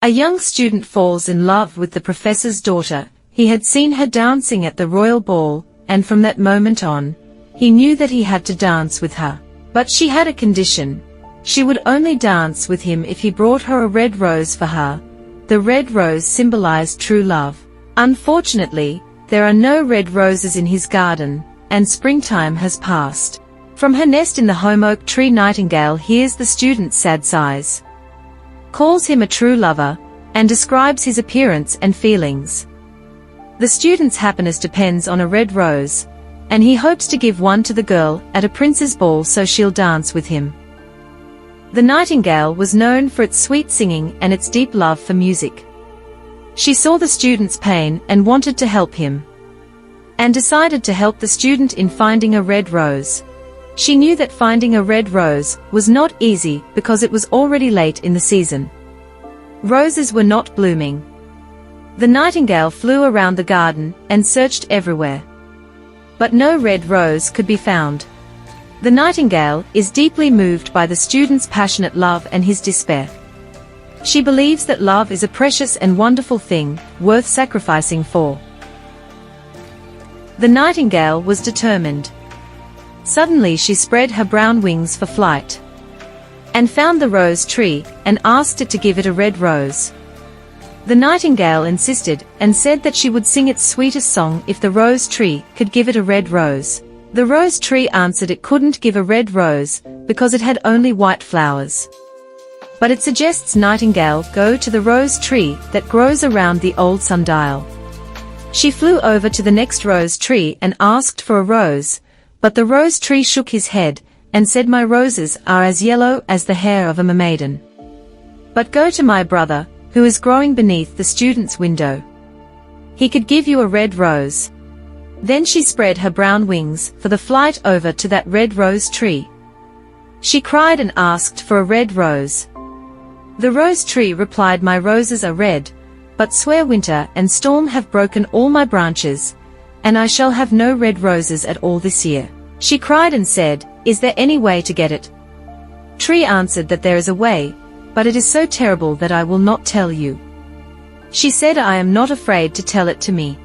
A young student falls in love with the professor's daughter. He had seen her dancing at the royal ball, and from that moment on, he knew that he had to dance with her. But she had a condition. She would only dance with him if he brought her a red rose for her. The red rose symbolized true love. Unfortunately, there are no red roses in his garden, and springtime has passed. From her nest in the home oak tree, Nightingale hears the student's sad sighs, calls him a true lover, and describes his appearance and feelings. The student's happiness depends on a red rose, and he hopes to give one to the girl at a prince's ball so she'll dance with him. The nightingale was known for its sweet singing and its deep love for music. She saw the student's pain and wanted to help him, and decided to help the student in finding a red rose. She knew that finding a red rose was not easy because it was already late in the season. Roses were not blooming. The nightingale flew around the garden and searched everywhere, but no red rose could be found. The nightingale is deeply moved by the student's passionate love and his despair. She believes that love is a precious and wonderful thing, worth sacrificing for. The nightingale was determined. Suddenly she spread her brown wings for flight, and found the rose tree, and asked it to give it a red rose. The nightingale insisted, and said that she would sing its sweetest song if the rose tree could give it a red rose. The rose tree answered it couldn't give a red rose, because it had only white flowers. But it suggests Nightingale go to the rose tree that grows around the old sundial. She flew over to the next rose tree and asked for a rose, but the rose tree shook his head, and said, "My roses are as yellow as the hair of a mermaiden. But go to my brother, who is growing beneath the student's window. He could give you a red rose." Then she spread her brown wings for the flight over to that red rose tree. She cried and asked for a red rose. The rose tree replied, "My roses are red, but swear winter and storm have broken all my branches, and I shall have no red roses at all this year." She cried and said, "Is there any way to get it?" Tree answered that there is a way, but it is so terrible that I will not tell you. She said, "I am not afraid to tell it to me."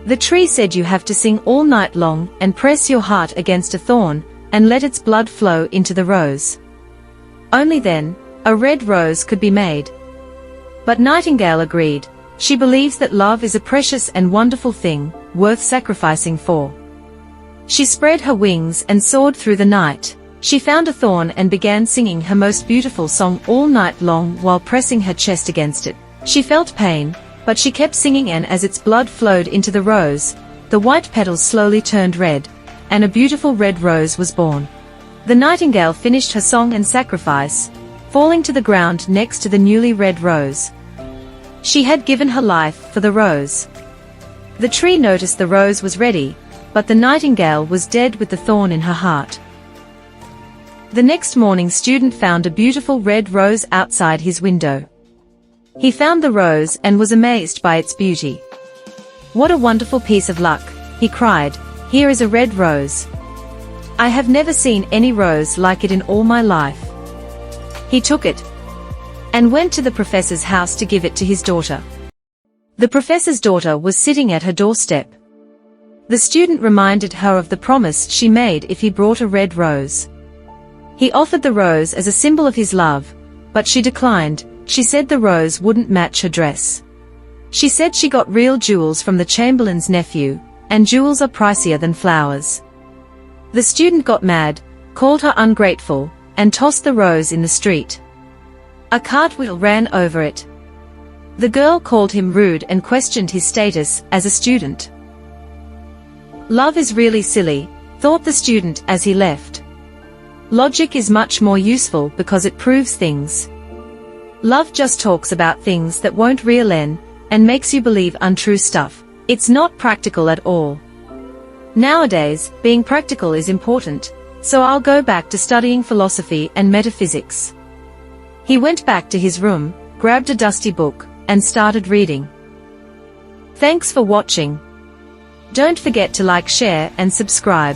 The tree said, "You have to sing all night long and press your heart against a thorn, and let its blood flow into the rose. Only then, a red rose could be made." But Nightingale agreed. She believes that love is a precious and wonderful thing, worth sacrificing for. She spread her wings and soared through the night. She found a thorn and began singing her most beautiful song all night long while pressing her chest against it. She felt pain, but she kept singing, and as its blood flowed into the rose, the white petals slowly turned red, and a beautiful red rose was born. The nightingale finished her song and sacrifice, falling to the ground next to the newly red rose. She had given her life for the rose. The tree noticed the rose was ready, but the nightingale was dead with the thorn in her heart. The next morning, student found a beautiful red rose outside his window. He found the rose and was amazed by its beauty. "What a wonderful piece of luck," he cried. "Here is a red rose. I have never seen any rose like it in all my life." He took it and went to the professor's house to give it to his daughter. The professor's daughter was sitting at her doorstep. The student reminded her of the promise she made if he brought a red rose. He offered the rose as a symbol of his love, but she declined. She said the rose wouldn't match her dress. She said she got real jewels from the chamberlain's nephew, and jewels are pricier than flowers. The student got mad, called her ungrateful, and tossed the rose in the street. A cartwheel ran over it. The girl called him rude and questioned his status as a student. "Love is really silly," thought the student as he left. "Logic is much more useful because it proves things. Love just talks about things that won't real in, and makes you believe untrue stuff. It's not practical at all. Nowadays, being practical is important, so I'll go back to studying philosophy and metaphysics." He went back to his room, grabbed a dusty book, and started reading. Thanks for watching. Don't forget to like, share, and subscribe.